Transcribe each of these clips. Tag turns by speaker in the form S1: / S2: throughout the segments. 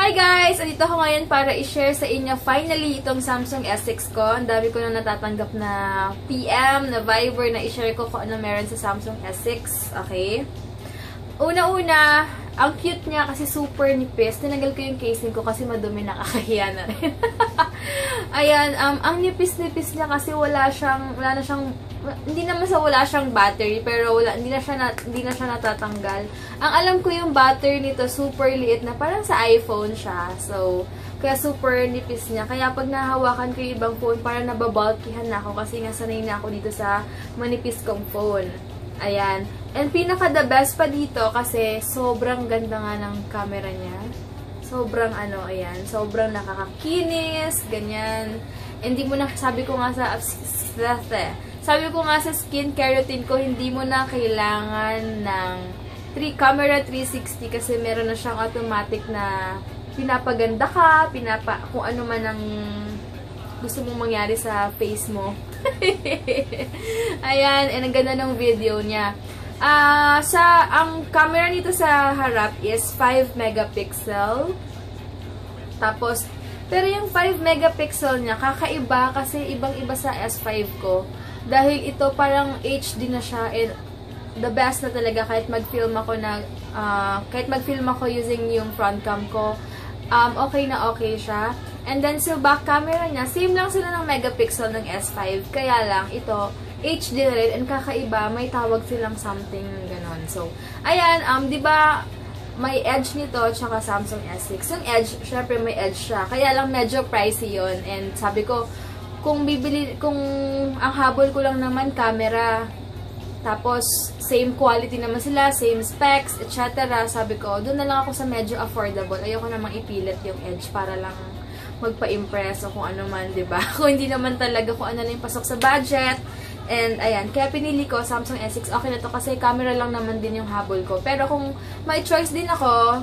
S1: Hi guys! Andito ako ngayon para i-share sa inyo finally itong Samsung S6 ko. Ang dami ko na natatanggap na PM, na Viber, na i-share ko kung ano meron sa Samsung S6. Okay? Una-una, ang cute niya kasi super nipis. Tinanggal ko yung casing ko kasi madumi, nakakahiya na rin. Ayan, ang nipis-nipis niya kasi wala na siyang, hindi naman sa wala siyang battery, pero hindi na siya natatanggal. Ang alam ko yung battery nito, super liit na, parang sa iPhone siya. So, kaya super nipis niya. Kaya pag nahawakan ko yung ibang phone, parang nababalkihan na ako kasi nga sanay na ako dito sa manipis kong phone. Ayan. And pinaka-the best pa dito kasi sobrang ganda nga ng camera niya. Sobrang ayan, sobrang nakakakinis, ganyan. Hindi mo na, sabi ko nga sa skincare routine ko, hindi mo na kailangan ng camera 360 kasi meron na siyang automatic na pinapaganda ka, kung ano man ang gusto mong mangyari sa face mo. Ayan, and ang ganda ng video niya. Ang camera nito sa harap is 5 megapixel. Tapos, pero yung 5 megapixel niya, kakaiba kasi ibang-iba sa S5 ko. Dahil ito parang HD na siya, and the best na talaga kahit mag-film ako using yung front cam ko, okay na okay siya. And then, sa back camera niya, same lang sila ng megapixel ng S5. Kaya lang, ito, HD na rin, and kakaiba, may tawag silang something, ganon. So, ayan, di ba, may edge nito, tsaka Samsung S6. Yung edge, syempre may edge siya. Kaya lang, medyo pricey yon. And sabi ko, kung ang habol ko lang naman, camera, tapos, same quality naman sila, same specs, etc. Sabi ko, doon na lang ako sa medyo affordable. Ayoko namang ipilit yung edge para lang magpa-impress o kung ano man, diba? Kung hindi naman talaga kung ano lang yung pasok sa budget. And, ayan, kaya pinili ko Samsung S6. Okay na to kasi camera lang naman din yung habol ko. Pero kung may choice din ako,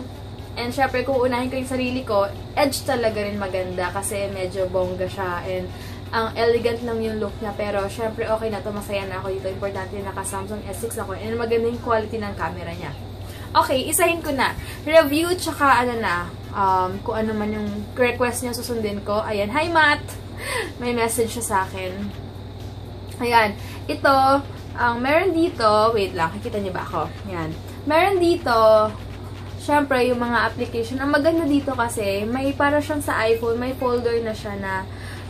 S1: and syempre kung unahin ko yung sarili ko, edge talaga rin maganda kasi medyo bongga siya. And, ang elegant lang yung look niya. Pero, syempre, okay na to. Masaya na ako dito. Importante na naka-Samsung S6 ako. And, maganda yung quality ng camera niya. Okay, isahin ko na. Review, tsaka kung ano man yung request niya susundin ko. Ayan, hi Matt! May message siya sa akin. Ayan, ito, meron dito, wait lang, kikita niyo ba ako? Ayan. Meron dito, syempre, yung mga application. Ang maganda dito kasi, may para siyang sa iPhone, may folder na siya na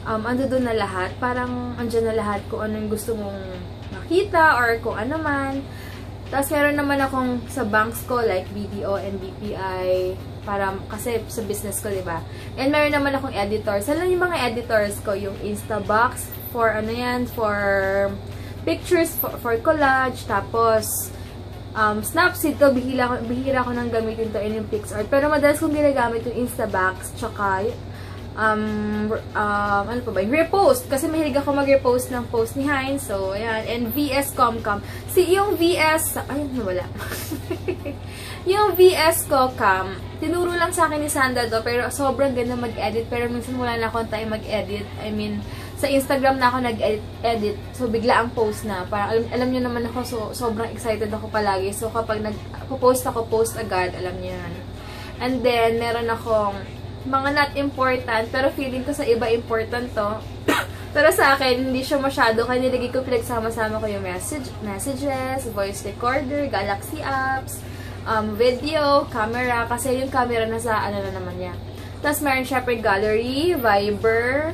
S1: ando doon na lahat. Parang andyan na lahat kung ano yung gusto mong makita or kung ano man. Tapos meron naman akong sa banks ko, like BDO and BPI, kasi sa business ko, diba? And meron naman akong editors. Alam yung mga editors ko, yung Instabox, for for pictures, for collage, tapos Snapseed to, bihira ko nang gamitin to, in yung PixArt. Pero madalas kong ginagamit yung Instabox, tsaka ano pa ba? Yung repost. Kasi mahilig ako mag-repost ng post ni Heinz. So, ayan. And VS Comcam. Yung VS, ayun, nawala. Yung VS Comcam, tinuro lang sa akin ni Sandra do, pero sobrang ganda mag-edit. Pero minsan wala na akong time mag-edit. I mean, sa Instagram na ako nag-edit. So, bigla ang post na. Parang, alam nyo naman ako, so, sobrang excited ako palagi. So, kapag nag-post ako, post agad. Alam nyo yan. And then, meron akong mga not important, pero feeling ko sa iba important to. Pero sa akin, hindi siya masyado. Kaya nilagay ko, pinagsama-sama ko yung messages, voice recorder, Galaxy apps, video, camera. Kasi yung camera nasa na naman niya. Tapos meron syempre gallery, Viber,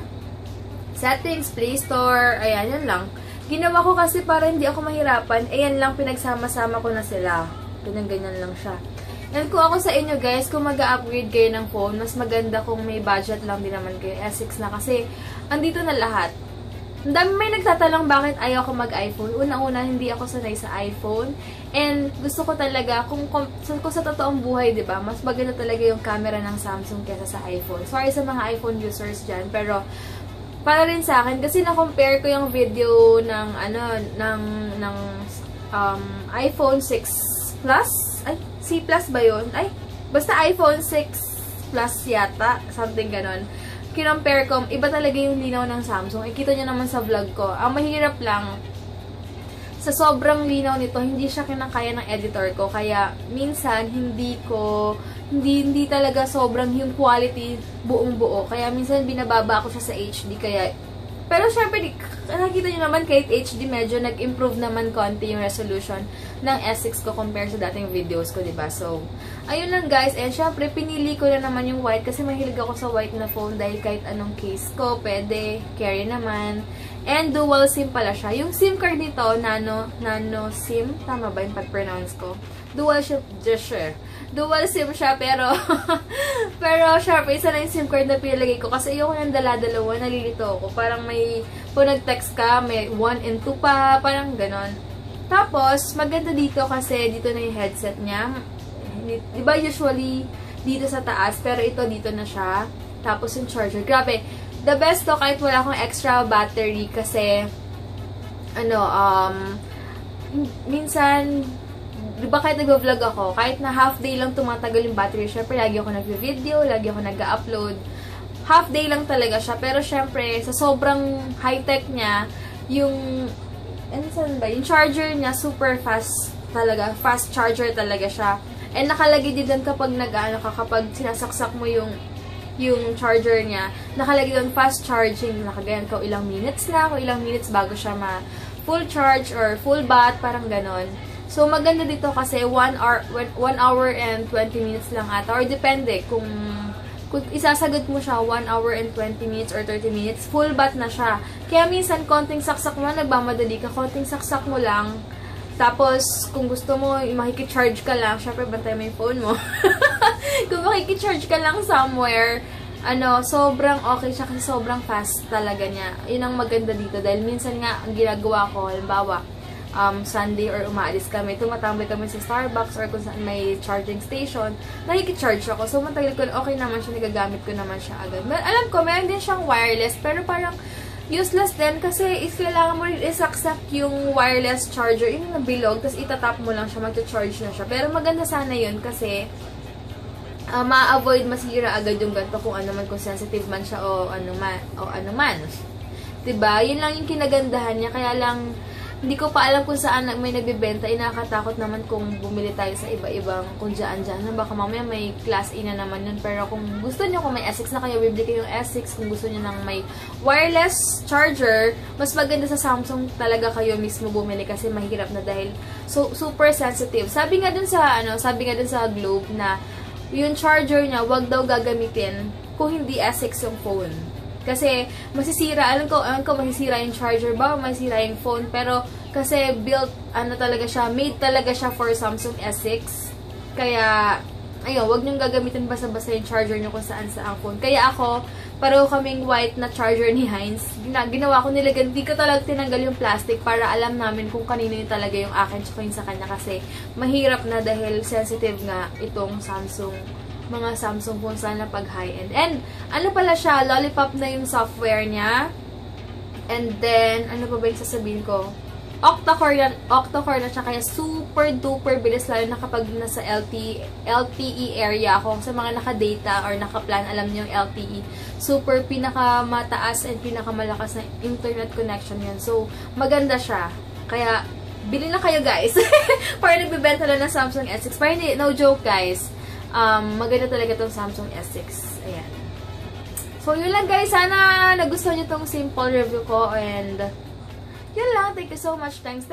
S1: settings, Play Store. Ayan, yan lang. Ginawa ko kasi para hindi ako mahirapan. Ayan lang, pinagsama-sama ko na sila. Ganyan-ganyan lang siya. And kung ako sa inyo guys, kung mag-upgrade kayo ng phone, mas maganda kung may budget lang din naman kayo, S6 na, kasi andito na lahat. Ang dami may nagtatanong bakit ayaw ko mag-iPhone. Una-una, hindi ako sanay sa iPhone. And gusto ko talaga, kung sa totoong buhay, diba, mas maganda talaga yung camera ng Samsung kesa sa iPhone. Sorry sa mga iPhone users dyan, pero para rin sa akin, kasi na-compare ko yung video ng iPhone 6 Plus. Ay, C Plus ba yun? Ay, basta iPhone 6 Plus yata. Something ganon. Kinompare ko, iba talaga yung linaw ng Samsung. Ikita nyo naman sa vlog ko. Ang mahirap lang, sa sobrang linaw nito, hindi siya kinakaya ng editor ko. Kaya, minsan, hindi ko hindi talaga sobrang yung quality buong buo. Kaya minsan binababa ko siya sa HD. Pero syempre, nakikita nyo naman kahit HD, medyo nag-improve naman konti yung resolution ng S6 ko compare sa dating videos ko, diba? So, ayun lang guys. And syempre, pinili ko na naman yung white kasi mahilig ako sa white na phone dahil kahit anong case ko, pwede, carry naman. And dual SIM pala siya. Yung SIM card nito, nano SIM, tama ba yung pag-pronounce ko? Dual SIM siya, pero pero syempre, isa lang yung SIM card na pinalagay ko kasi ayoko nang dala-dalawa, nalilito ako. Parang kung nag-text ka, may 1 and 2 pa, parang ganon. Tapos, maganda dito kasi dito na yung headset niya. Diba usually dito sa taas, pero ito dito na siya. Tapos yung charger. Grabe, the best to kahit wala akong extra battery kasi minsan diba kahit nag-vlog ako, kahit na half day lang tumatagal yung battery, syempre lagi ako nag-video, lagi ako nag-upload. Half day lang talaga siya, pero syempre sa sobrang high-tech niya, yung charger niya super fast talaga, fast charger talaga siya. And nakalagay din doon kapag sinasaksak mo yung charger niya, nakalagay doon fast charging, nakagayan ko ilang minutes bago siya full charge or full batt, parang ganon. So, maganda dito kasi 1 hour and 20 minutes lang ata. Or depende kung isasagot mo siya 1 hour and 20 minutes or 30 minutes, full batt na siya. Kaya minsan, konting saksak mo, nagmamadali ka, konting saksak mo lang. Tapos, kung gusto mo, makikicharge ka lang, syempre, bantay mo yung phone mo. Kung makikicharge ka lang somewhere, sobrang okay siya kasi sobrang fast talaga niya. Yun ang maganda dito. Dahil minsan nga, ang ginagawa ko, halimbawa, Sunday or umaalis kami, tumatambay kami sa Starbucks or kung saan may charging station, nakikicharge ako. So, matagal ko, okay naman siya, nagagamit ko naman siya agad. Alam ko, meron din siyang wireless, pero parang useless din kasi if kailangan mo rin isaksak yung wireless charger, yung nabilog, tapos itatap mo lang siya, mag-charge na siya. Pero maganda sana yun kasi ma-avoid masira agad yung ganito kung kung sensitive man siya o ano man. Diba? Yun lang yung kinagandahan niya, kaya lang hindi ko pa alam kung saan may nagbibenta. Nakakatakot naman kung bumili tayo sa iba-ibang kung dyan-dyan. Baka mamaya may class A na naman yun. Pero kung gusto nyo, kung may S6 na kayo, bibili kayo yung S6. Kung gusto nyo nang may wireless charger, mas maganda sa Samsung talaga kayo mismo bumili kasi mahirap na dahil super sensitive. Sabi nga dun sa Globe na yung charger niya, wag daw gagamitin kung hindi S6 yung phone. Kasi, masisira, alam ko masisira yung charger ba, masisira yung phone, pero, kasi, made talaga siya for Samsung S6. Kaya, ayun, wag niyong gagamitin basta-basta yung charger niyo kung saan sa ang phone. Kaya ako, pareho kaming white na charger ni Heinz. Ginawa ko hindi ko talaga tinanggal yung plastic para alam namin kung kanino yung talaga yung akin tsaka yung sa kanya kasi, mahirap na dahil sensitive nga itong mga Samsung phone sana pag high-end. And, pala siya, Lollipop na yung software niya. And then, ano pa ba yung sasabihin ko? Octa-core na siya, kaya super duper bilis lalo na kapag nasa LTE area ako. Sa mga naka-data or naka-plan, alam niyo yung LTE. Super pinakamataas and pinakamalakas na internet connection yan. So, maganda siya. Kaya, bili na kayo guys. Para nagbibenta lang ng Samsung S6. Para hindi, no joke guys. Maganda talaga itong Samsung S6. Ayan. So, yun lang guys. Sana nagustuhan nyo itong simple review ko. And, yun lang. Thank you so much. Thanks.